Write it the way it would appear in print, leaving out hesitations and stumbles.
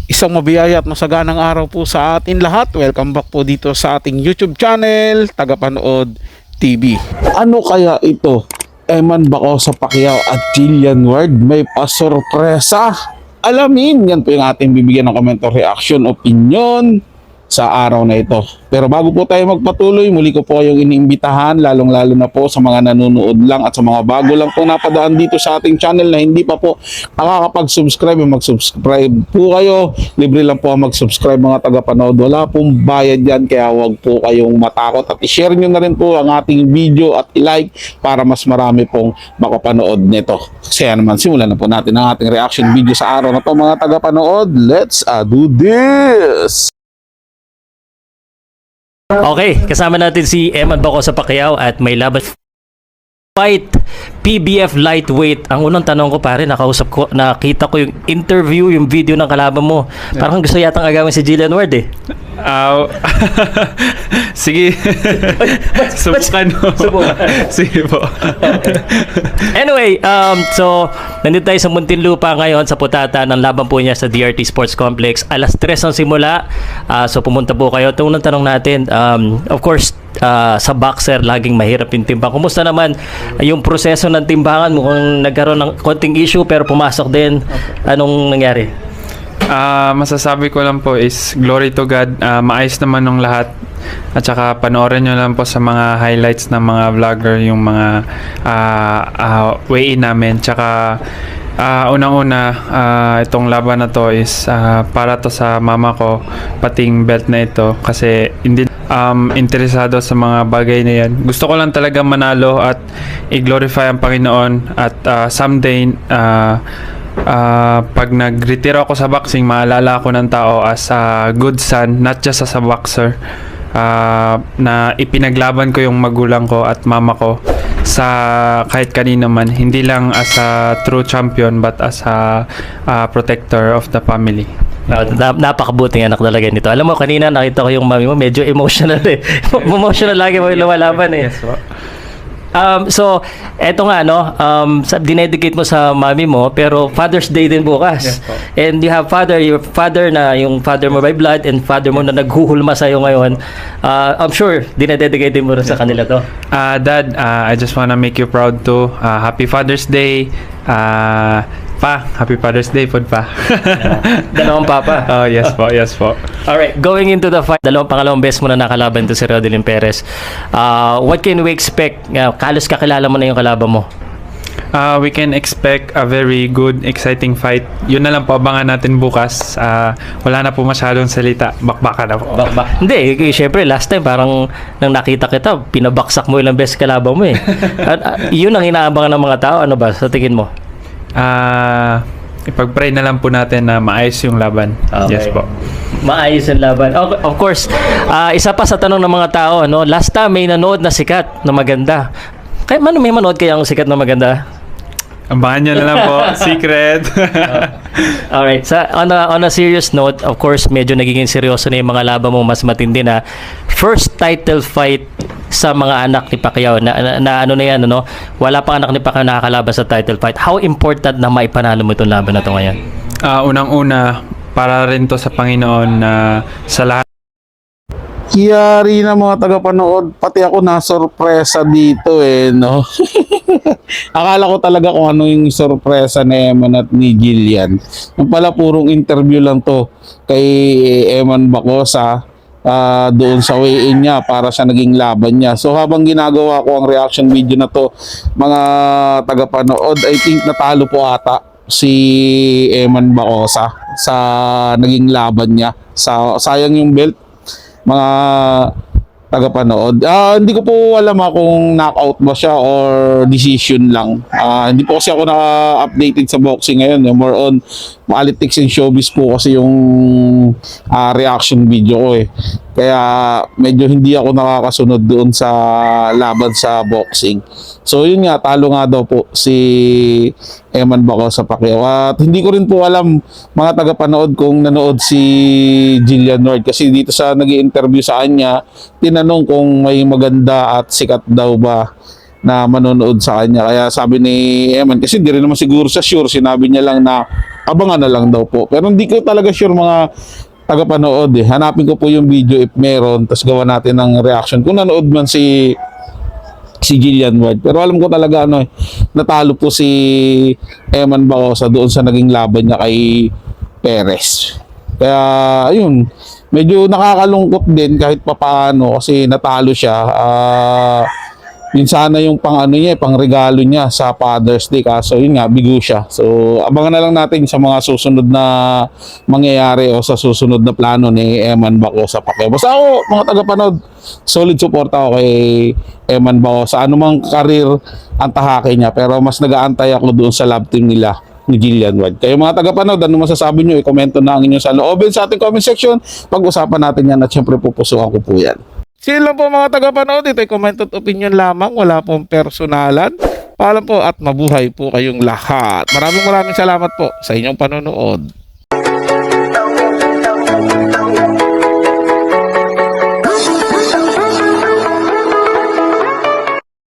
Isang mabiyaya at masaganang araw po sa atin lahat. Welcome back po dito sa ating YouTube channel, Tagapanood TV. Ano kaya ito? Eman Bacosa Pacquiao at Jillian Ward may pasorpresa. Alamin, yan po yung ating bibigyan ng comment or reaction, opinion sa araw na ito. Pero bago po tayo magpatuloy, muli ko po kayong iniimbitahan, lalong-lalo na po sa mga nanonood lang at sa mga bago lang po napadaan dito sa ating channel na hindi pa po nakakapag-subscribe, mag-subscribe po kayo. Libre lang po ang mag-subscribe mga tagapanood. Wala pong bayad yan, kaya huwag po kayong matakot at i-share nyo na rin po ang ating video at i-like para mas marami pong makapanood nito. Kaya naman, simulan na po natin ang ating reaction video sa araw na to mga tagapanood. Let's do this! Okay, kasama natin si Eman Bacosa Pacquiao at may laban fight PBF lightweight. Ang unang tanong ko pare, nakita ko yung interview, yung video ng kalaban mo. Parang gusto yatang agawin si Jillian Ward eh. Sige. Subukan mo. Sige po. Anyway, so nandito tayo sa Muntinlupa ngayon sa putata ng laban po niya sa DRT Sports Complex. Alas 3 ang simula. So pumunta po kayo. Ito unang tanong natin. Of course, sa boxer laging mahirap yung timbang. Kumusta naman yung proseso ng timbangan mo? Kung nagkaroon ng konting issue pero pumasok din, anong nangyari? Masasabi ko lang po is glory to God. Maayos naman ng lahat. At saka panoorin nyo lang po sa mga highlights ng mga vlogger yung mga weigh-in namin. Tsaka unang-una, itong laban na to is para to sa mama ko, pating belt na ito. Kasi hindi interesado sa mga bagay na yan. Gusto ko lang talaga manalo at i-glorify ang Panginoon. At someday, pag nag-retiro ako sa boxing, maalala ako ng tao as a good son, not just as a boxer, na ipinaglaban ko yung magulang ko at mama ko sa kahit kanino man, hindi lang as a true champion but as a protector of the family. Napakabuting anak talaga nito. Alam mo, kanina nakita ko yung mami mo, medyo emotional eh. Emotional lagi mo yung lumalaban eh. Yes po. So, eto nga, no, dinedicate mo sa mami mo, pero Father's Day din bukas. Yes po. And you have your father na, yung father mo by blood, and father mo na naghuhulma sa'yo ngayon. I'm sure, dinededicate din mo rin sa kanila to. Dad, I just wanna make you proud too. Happy Father's Day. Happy Father's Day po pa. Dalawang papa. Oh, yes po, yes po. Alright, going into the fight, pangalawang beses mo na nakalaban to si Rodelyn Perez. What can we expect? Kalos kakilala mo na yung kalaban mo. We can expect a very good, exciting fight. Yun na lang po, abangan natin bukas. Wala na po masyadong salita. Bakbaka na po. Hindi, syempre last time parang nang nakita kita, pinabaksak mo ilang beses kalaban mo eh. Yun ang inaabangan ng mga tao. Ano ba sa tingin mo? Ipag-pray na lang po natin na maayos yung laban. Okay. Yes po. Maayos ang laban. Of course, isa pa sa tanong ng mga tao, no? Last time may nanood na sikat na maganda. Kaya may manood kaya ang sikat na maganda? Abangan nyo na lang po. Secret. Alright. On a serious note, of course, medyo nagiging seryoso na yung mga laban mo, mas matindi na. First title fight sa mga anak ni Pacquiao na ano na yan, ano? Wala pang anak ni Pacquiao nakakalaban sa title fight. How important na maipanalo mo itong laban na ito ngayon? Unang-una, para rin to sa Panginoon na sa lahat. Yari na mga tagapanood, pati ako na-sorpresa dito eh, no? Akala ko talaga kung ano yung sorpresa ni Eman at ni Jillian. Yung pala purong interview lang to kay Eman Bacosa doon sa weigh-in niya para sa naging laban niya. So habang ginagawa ko ang reaction video na to, mga tagapanood, I think natalo po ata si Eman Bacosa sa naging laban niya. Sayang yung belt, mga tagapanood. Hindi ko po alam kung knockout ba siya or decision lang. Hindi po kasi ako na-updated sa boxing ngayon. More on politics and showbiz po kasi yung reaction video ko eh. Kaya medyo hindi ako nakakasunod doon sa laban sa boxing. So yun nga, talo nga daw po si Eman Bacosa Pacquiao. At hindi ko rin po alam mga tagapanood kung nanood si Jillian Ward. Kasi dito sa nag-i-interview sa kanya, tinanong kung may maganda at sikat daw ba na manonood sa kanya. Kaya sabi ni Eman, kasi hindi rin naman siguro siya sure, sinabi niya lang na abangan na lang daw po. Pero hindi ko talaga sure mga tagapanood eh. Hanapin ko po yung video if meron, tapos gawa natin ng reaction kung nanood man si Jillian Ward. Pero alam ko talaga natalo po si Eman Bacosa doon sa naging laban niya kay Perez. Kaya ayun, medyo nakakalungkot din kahit papaano kasi natalo siya. Yun sana yung pang regalo niya sa Father's Day, kaso yun nga, bigo siya. So abangan na lang natin sa mga susunod na mangyayari o sa susunod na plano ni Eman Bacosa Pacquiao. Basta ako, mga tagapanood, solid support ako kay Eman Bacosa. Anumang karir ang tahake niya, pero mas nag-aantay ako doon sa love team nila ni Jillian Ward. Kayo mga tagapanood, ano masasabi nyo? I-komento na ang inyong saloobin sa ating comment section. Pag-usapan natin yan at syempre pupusuan ko po yan. Sino lang po mga tagapanood, ito'y comment at opinion lamang, wala pong personalan. Paalam po at mabuhay po kayong lahat. Maraming salamat po sa inyong panonood.